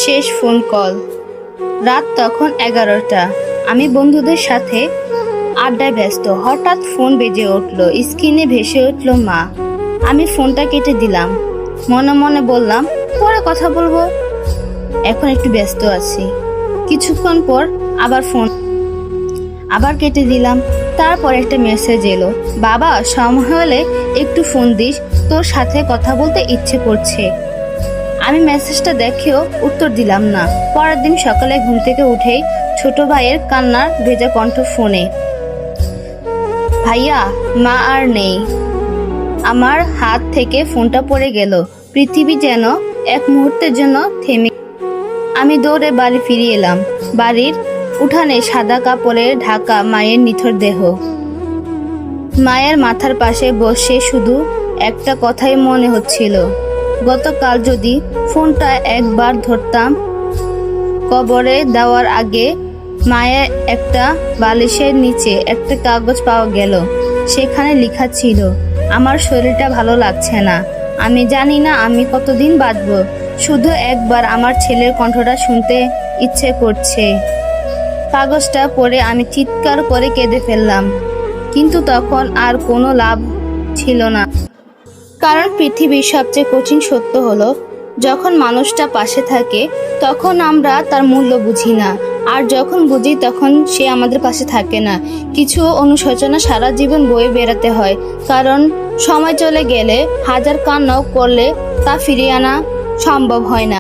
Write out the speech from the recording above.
শেষ phone call. রাত তখন 11টা। আমি বন্ধুদের সাথে আড্ডায় ব্যস্ত। হঠাৎ ফোন বেজে উঠল। স্ক্রিনে ভেসে উঠল মা। আমি ফোনটা কেটে দিলাম। মনে মনে বললাম, পরে কথা বলবো, এখন একটু ব্যস্ত আছি। কিছুক্ষণ পর আবার কেটে দিলাম। তারপর একটা মেসেজ এলো, বাবা সময় হলে একটু ফোন দিস, তোর সাথে কথা বলতে ইচ্ছে করছে। আমি মেসেজটা দেখেও উত্তর দিলাম না। পরের দিন সকালে ঘুম থেকে উঠেই ছোট ভাইয়ের কান্নার ভেজা কণ্ঠ ফোনে, ভাইয়া মা আর নেই। আমার হাত থেকে ফোনটা পড়ে গেল। পৃথিবী যেন এক মুহূর্তের জন্য থেমে। আমি দৌড়ে বাড়ি ফিরে এলাম। বাড়ির উঠানে সাদা কাপড়ে ঢাকা মায়ের নিথর দেহ। মায়ের মাথার পাশে বসে শুধু একটা কথাই মনে হচ্ছিল, গতকাল যদি ফোনটা একবার ধরতাম। কবরে দেওয়ার আগে মায়ের একটা বালিশের নিচে একটা কাগজ পাওয়া গেল। সেখানে লেখা ছিল, আমার শরীরটা ভালো লাগছে না, আমি জানি না আমি কতদিন বাঁচব, শুধু একবার আমার ছেলের কণ্ঠটা শুনতে ইচ্ছে করছে। কাগজটা পড়ে আমি চিৎকার করে কেঁদে ফেললাম। কিন্তু তখন আর কোনো লাভ ছিল না, কারণ পৃথিবীর সবচেয়ে কঠিন সত্য হলো, যখন মানুষটা পাশে থাকে তখন আমরা তার মূল্য বুঝি না, আর যখন বুঝি তখন সে আমাদের পাশে থাকে না। কিছু অনুশোচনা সারা জীবন বয়ে বেড়াতে হয়, কারণ সময় চলে গেলে হাজার কান্নাও করলে তা ফিরিয়ে আনা সম্ভব হয় না।